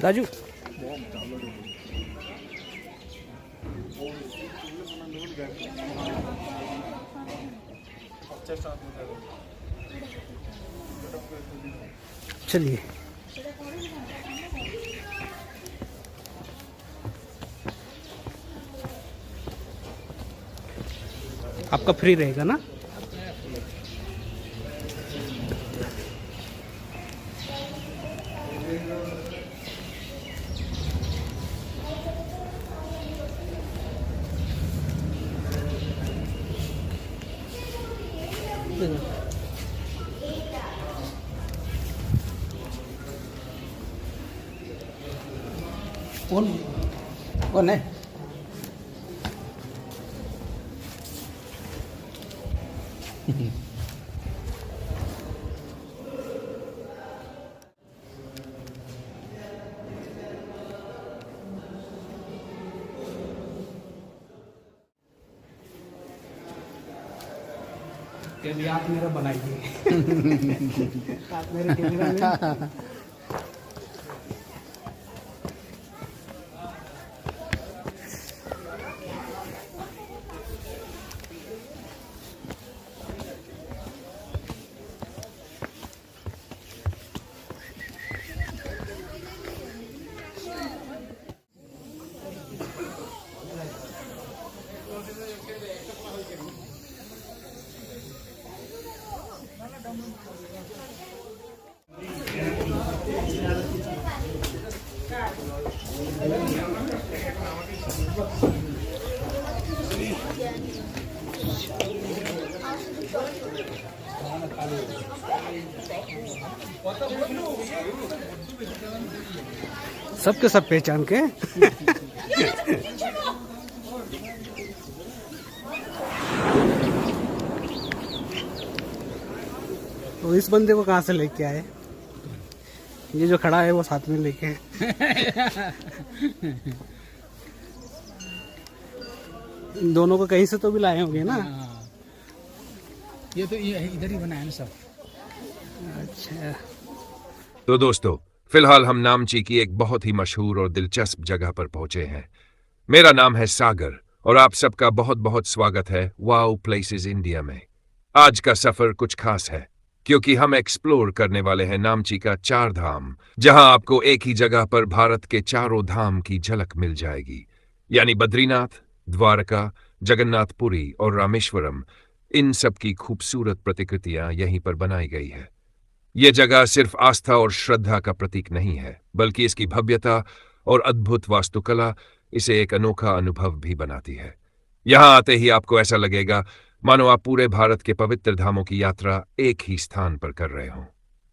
राजू चलिए। आपका फ्री रहेगा ना? कौन कौन है? कभी आप मेरा बनाइए। आप मेरे कैमरा में। सबके सब पहचान के। तो इस बंदे को कहाँ से लेके आए? ये जो खड़ा है वो साथ में लेके इन दोनों को कहीं से तो भी लाए होंगे ना? ये तो इधर ही बनाया ना सब। अच्छा तो दोस्तों, फिलहाल हम नामची की एक बहुत ही मशहूर और दिलचस्प जगह पर पहुंचे हैं। मेरा नाम है सागर और आप सबका बहुत बहुत स्वागत है वाओ प्लेसेस इंडिया में। आज का सफर कुछ खास है क्योंकि हम एक्सप्लोर करने वाले हैं नामची का 4 धाम, जहां आपको एक ही जगह पर भारत के चारों धाम की झलक मिल जाएगी, यानी बद्रीनाथ, द्वारका, जगन्नाथपुरी और रामेश्वरम। इन सब की खूबसूरत प्रतिकृतियां यहीं पर बनाई गई है। ये जगह सिर्फ आस्था और श्रद्धा का प्रतीक नहीं है, बल्कि इसकी भव्यता और अद्भुत वास्तुकला इसे एक अनोखा अनुभव भी बनाती है। यहां आते ही आपको ऐसा लगेगा मानो आप पूरे भारत के पवित्र धामों की यात्रा एक ही स्थान पर कर रहे हों।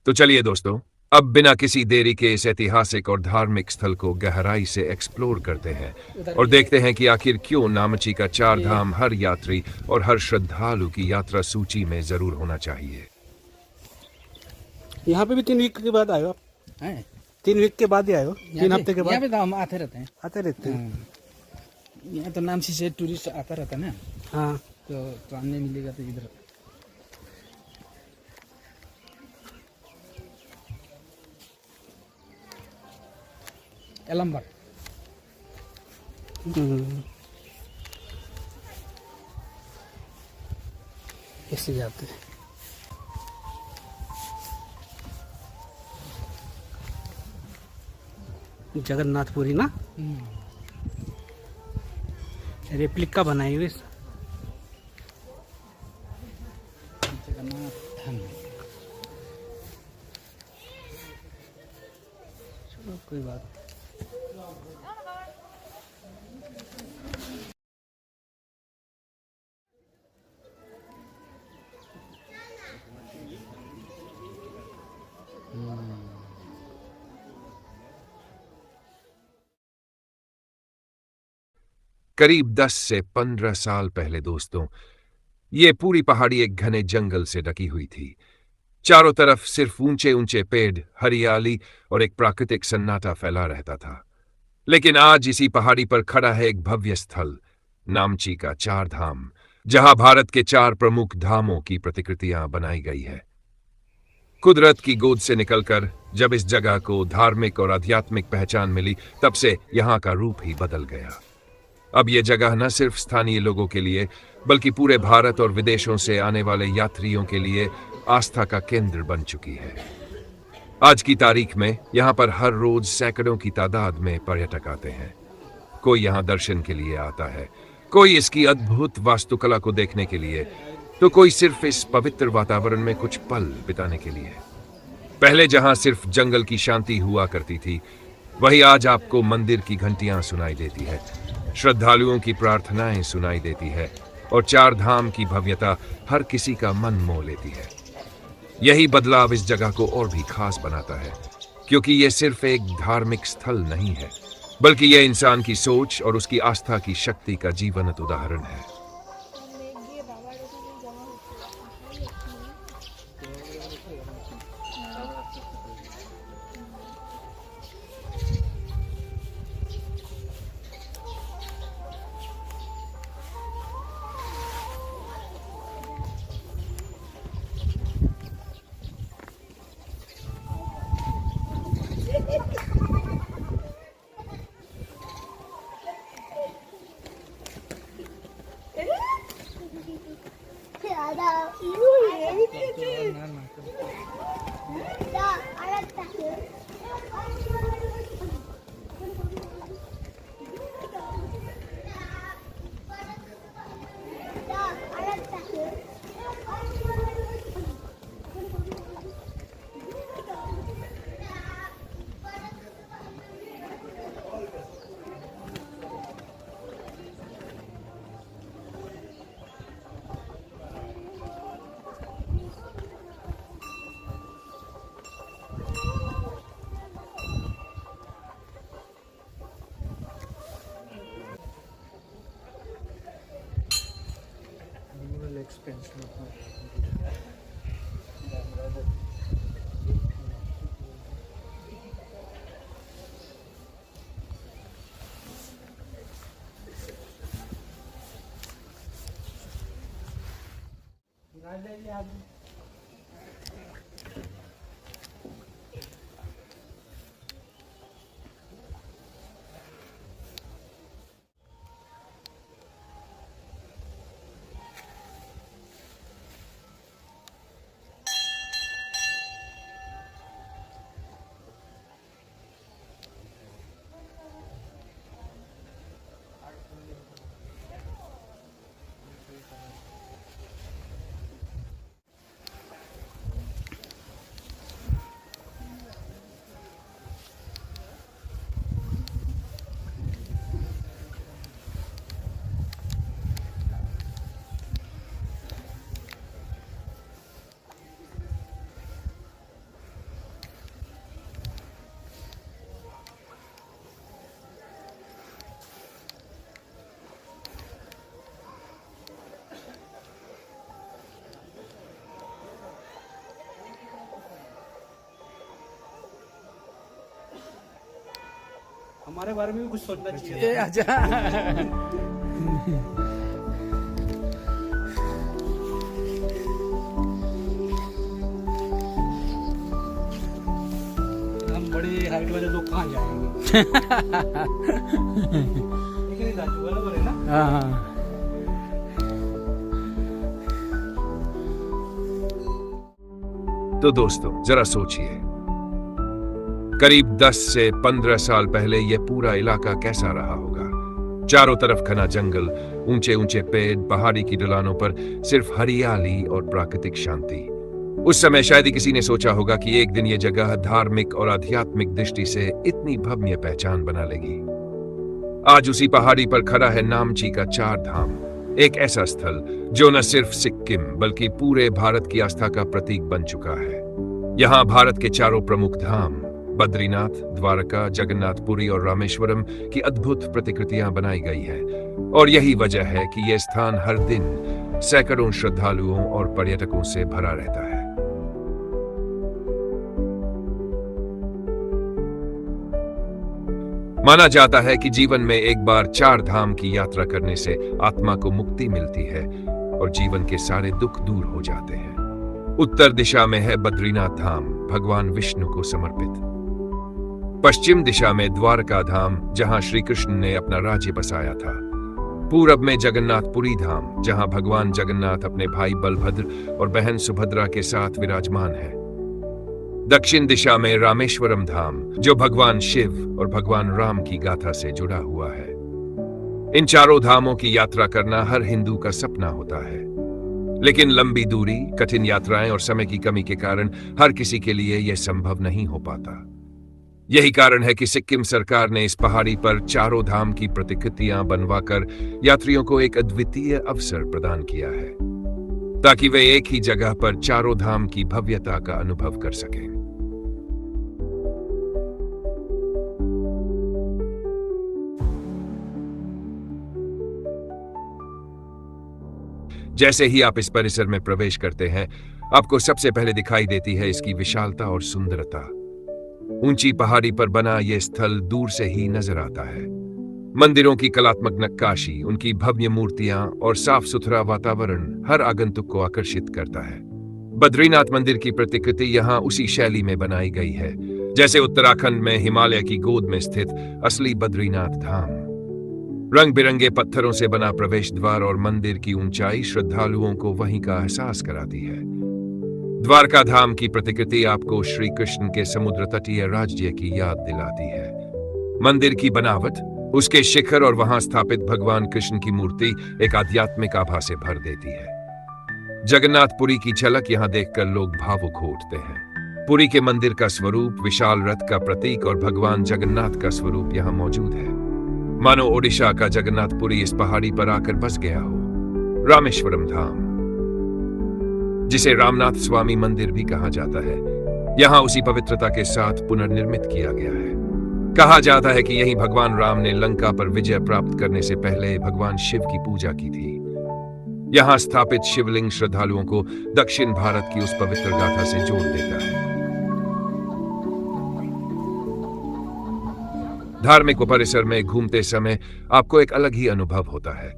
तो चलिए दोस्तों, अब बिना किसी देरी के इस ऐतिहासिक और धार्मिक स्थल को गहराई से एक्सप्लोर करते हैं और देखते हैं कि आखिर क्यों नामची का 4 धाम हर यात्री और हर श्रद्धालु की यात्रा सूची में जरूर होना चाहिए। यहाँ पे भी 3 वीक के बाद आयो आप? हैं? 3 वीक के बाद ही आयो? 3 हफ्ते के यहाँ बाद पे तो हम आते रहते हैं। आते रहते हैं। यहाँ तो नामची से टूरिस्ट आता रहता है ना, हाँ तो आने मिलेगा तो इधर। एलम्बर कैसे जाते हैं? जगन्नाथपुरी ना रेप्लिका बनाई हुई। जगन्नाथ धाम। चलो कोई बात। करीब 10 से 15 साल पहले दोस्तों, ये पूरी पहाड़ी एक घने जंगल से ढकी हुई थी। चारों तरफ सिर्फ ऊंचे ऊंचे पेड़, हरियाली और एक प्राकृतिक सन्नाटा फैला रहता था। लेकिन आज इसी पहाड़ी पर खड़ा है एक भव्य स्थल, नामची का 4 धाम, जहां भारत के 4 प्रमुख धामों की प्रतिकृतियां बनाई गई है। कुदरत की गोद से निकलकर जब इस जगह को धार्मिक और आध्यात्मिक पहचान मिली, तब से यहाँ का रूप ही बदल गया। अब ये जगह न सिर्फ स्थानीय लोगों के लिए बल्कि पूरे भारत और विदेशों से आने वाले यात्रियों के लिए आस्था का केंद्र बन चुकी है। आज की तारीख में यहाँ पर हर रोज सैकड़ों की तादाद में पर्यटक आते हैं। कोई यहाँ दर्शन के लिए आता है, कोई इसकी अद्भुत वास्तुकला को देखने के लिए, तो कोई सिर्फ इस पवित्र वातावरण में कुछ पल बिताने के लिए। पहले जहाँ सिर्फ जंगल की शांति हुआ करती थी, वही आज आपको मंदिर की घंटियां सुनाई देती है, श्रद्धालुओं की प्रार्थनाएं सुनाई देती है और चार धाम की भव्यता हर किसी का मन मोह लेती है। यही बदलाव इस जगह को और भी खास बनाता है, क्योंकि यह सिर्फ एक धार्मिक स्थल नहीं है, बल्कि यह इंसान की सोच और उसकी आस्था की शक्ति का जीवंत उदाहरण है। हमारे बारे में भी कुछ सोचना चाहिए। अच्छा हम बड़ी हाइट वाले लोग कहाँ जाएंगे? लेकिन राजू बराबर है ना? हाँ तो दोस्तों जरा सोचिए, करीब 10 से 15 साल पहले यह पूरा इलाका कैसा रहा होगा। चारों तरफ घना जंगल, ऊंचे ऊंचे पेड़, पहाड़ी की ढलानों पर सिर्फ हरियाली और प्राकृतिक शांति। उस समय शायद ही किसी ने सोचा होगा कि एक दिन यह जगह धार्मिक और आध्यात्मिक दृष्टि से इतनी भव्य पहचान बना लेगी। आज उसी पहाड़ी पर खड़ा है नामची का चार धाम, एक ऐसा स्थल जो न सिर्फ सिक्किम बल्कि पूरे भारत की आस्था का प्रतीक बन चुका है। यहाँ भारत के चारों प्रमुख धाम बद्रीनाथ, द्वारका, जगन्नाथपुरी और रामेश्वरम की अद्भुत प्रतिकृतियां बनाई गई है, और यही वजह है कि यह स्थान हर दिन सैकड़ों श्रद्धालुओं और पर्यटकों से भरा रहता है। माना जाता है कि जीवन में एक बार चार धाम की यात्रा करने से आत्मा को मुक्ति मिलती है और जीवन के सारे दुख दूर हो जाते हैं। उत्तर दिशा में है बद्रीनाथ धाम, भगवान विष्णु को समर्पित। पश्चिम दिशा में द्वारका धाम, जहां श्री कृष्ण ने अपना राज्य बसाया था। पूरब में जगन्नाथपुरी धाम, जहां भगवान जगन्नाथ अपने भाई बलभद्र और बहन सुभद्रा के साथ विराजमान है। दक्षिण दिशा में रामेश्वरम धाम, जो भगवान शिव और भगवान राम की गाथा से जुड़ा हुआ है। इन चारों धामों की यात्रा करना हर हिंदू का सपना होता है, लेकिन लंबी दूरी, कठिन यात्राएं और समय की कमी के कारण हर किसी के लिए यह संभव नहीं हो पाता। यही कारण है कि सिक्किम सरकार ने इस पहाड़ी पर चारों धाम की प्रतिकृतियां बनवाकर यात्रियों को एक अद्वितीय अवसर प्रदान किया है, ताकि वे एक ही जगह पर चारों धाम की भव्यता का अनुभव कर सकें। जैसे ही आप इस परिसर में प्रवेश करते हैं, आपको सबसे पहले दिखाई देती है इसकी विशालता और सुंदरता। ऊंची पहाड़ी पर बना यह स्थल दूर से ही नजर आता है। मंदिरों की कलात्मक नक्काशी, उनकी भव्य मूर्तियां और साफ सुथरा वातावरण हर आगंतुक को आकर्षित करता है। बद्रीनाथ मंदिर की प्रतिकृति यहाँ उसी शैली में बनाई गई है, जैसे उत्तराखंड में हिमालय की गोद में स्थित असली बद्रीनाथ धाम। रंग बिरंगे पत्थरों से बना प्रवेश द्वार और मंदिर की ऊंचाई श्रद्धालुओं को वहीं का एहसास कराती है। द्वारका धाम की प्रतिकृति आपको श्री कृष्ण के समुद्र तटीय राज्य की याद दिलाती है। मंदिर की बनावट, उसके शिखर और वहां स्थापित भगवान कृष्ण की मूर्ति एक आध्यात्मिक आभा से भर देती है। जगन्नाथपुरी की झलक यहां देखकर लोग भावुक हो उठते हैं। पुरी के मंदिर का स्वरूप, विशाल रथ का प्रतीक और भगवान जगन्नाथ का स्वरूप यहां मौजूद है। मानो ओडिशा का जगन्नाथपुरी इस पहाड़ी पर आकर बस गया हो। रामेश्वरम धाम, जिसे रामनाथ स्वामी मंदिर भी कहा जाता है, यहां उसी पवित्रता के साथ पुनर्निर्मित किया गया है। कहा जाता है कि यही भगवान राम ने लंका पर विजय प्राप्त करने से पहले भगवान शिव की पूजा की थी। यहां स्थापित शिवलिंग श्रद्धालुओं को दक्षिण भारत की उस पवित्र गाथा से जोड़ देता है। धार्मिक परिसर में घूमते समय आपको एक अलग ही अनुभव होता है।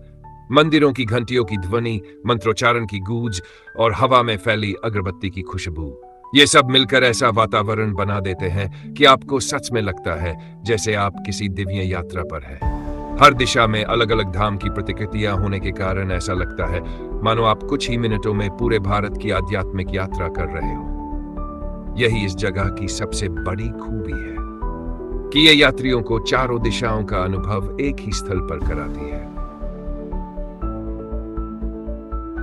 मंदिरों की घंटियों की ध्वनि, मंत्रोच्चारण की गूंज और हवा में फैली अगरबत्ती की खुशबू, ये सब मिलकर ऐसा वातावरण बना देते हैं कि आपको सच में लगता है जैसे आप किसी दिव्य यात्रा पर हैं। हर दिशा में अलग अलग धाम की प्रतिकृतियां होने के कारण ऐसा लगता है मानो आप कुछ ही मिनटों में पूरे भारत की आध्यात्मिक यात्रा कर रहे हो। यही इस जगह की सबसे बड़ी खूबी है कि ये यात्रियों को चारों दिशाओं का अनुभव एक ही स्थल पर कराती है।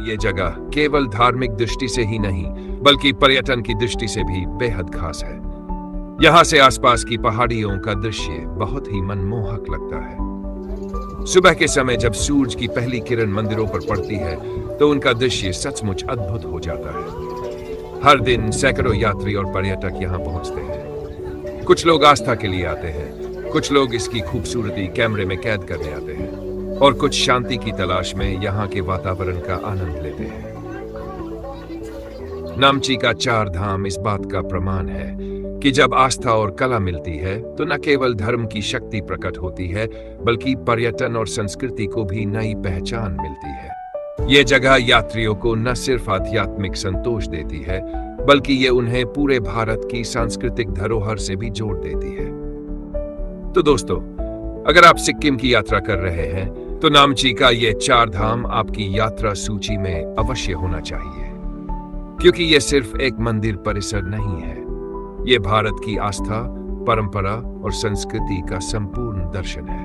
ये जगह केवल धार्मिक दृष्टि से ही नहीं, बल्कि पर्यटन की दृष्टि से भी बेहद खास है। यहां से आसपास की पहाड़ियों का दृश्य बहुत ही मनमोहक लगता है। सुबह के समय जब सूरज की पहली किरण मंदिरों पर पड़ती है, तो उनका दृश्य सचमुच अद्भुत हो जाता है। हर दिन सैकड़ों यात्री और पर्यटक यहां पहुंचते हैं। कुछ लोग आस्था के लिए आते हैं, कुछ लोग इसकी खूबसूरती कैमरे में कैद करने आते हैं, और कुछ शांति की तलाश में यहाँ के वातावरण का आनंद लेते हैं। नामची का चार धाम इस बात का प्रमाण है कि जब आस्था और कला मिलती है, तो न केवल धर्म की शक्ति प्रकट होती है, बल्कि पर्यटन और संस्कृति को भी नई पहचान मिलती है। ये जगह यात्रियों को न सिर्फ आध्यात्मिक संतोष देती है, बल्कि ये उन्हें पूरे भारत की सांस्कृतिक धरोहर से भी जोड़ देती है। तो दोस्तों, अगर आप सिक्किम की यात्रा कर रहे हैं, तो नामची का ये चार धाम आपकी यात्रा सूची में अवश्य होना चाहिए, क्योंकि ये सिर्फ एक मंदिर परिसर नहीं है। ये भारत की आस्था, परंपरा और संस्कृति का संपूर्ण दर्शन है।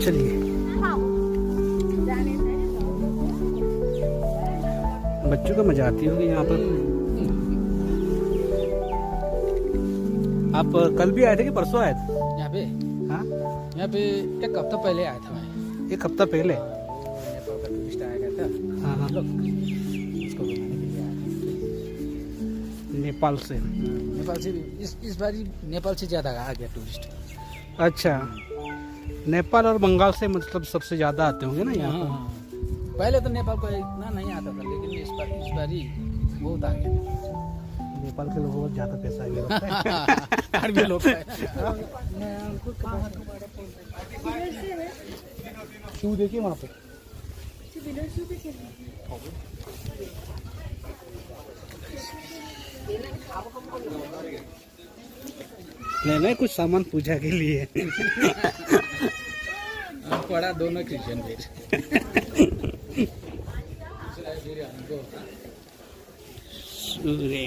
चलिए बच्चों को मजा आती होगी यहाँ पर। आप कल भी आए थे कि परसों आए थे? यहाँ पे हाँ, यहाँ पे 1 हफ्ता पहले आया था मैं। 1 हफ्ता पहले। नेपाल का टूरिस्ट आया था, हाँ हाँ, लोग उसको घुमाने के लिए आए थे। नेपाल से। नेपाल से इस बार नेपाल से ज़्यादा आ गया टूरिस्ट। अच्छा, नेपाल और बंगाल से मतलब सबसे ज़्यादा आते होंगे ना यहाँ पर। हाँ, पहले तो नेपाल को इतना नहीं आता था, लेकिन इस बार ही बहुत आ गया। नेपाल के लोगों को ज़्यादा पैसा आ गया। आर्मी लोग का है। शू देखिए वहाँ पे। नहीं, कुछ सामान पूजा के लिए। पड़ा दोनों क्रिश्चियन सूर्य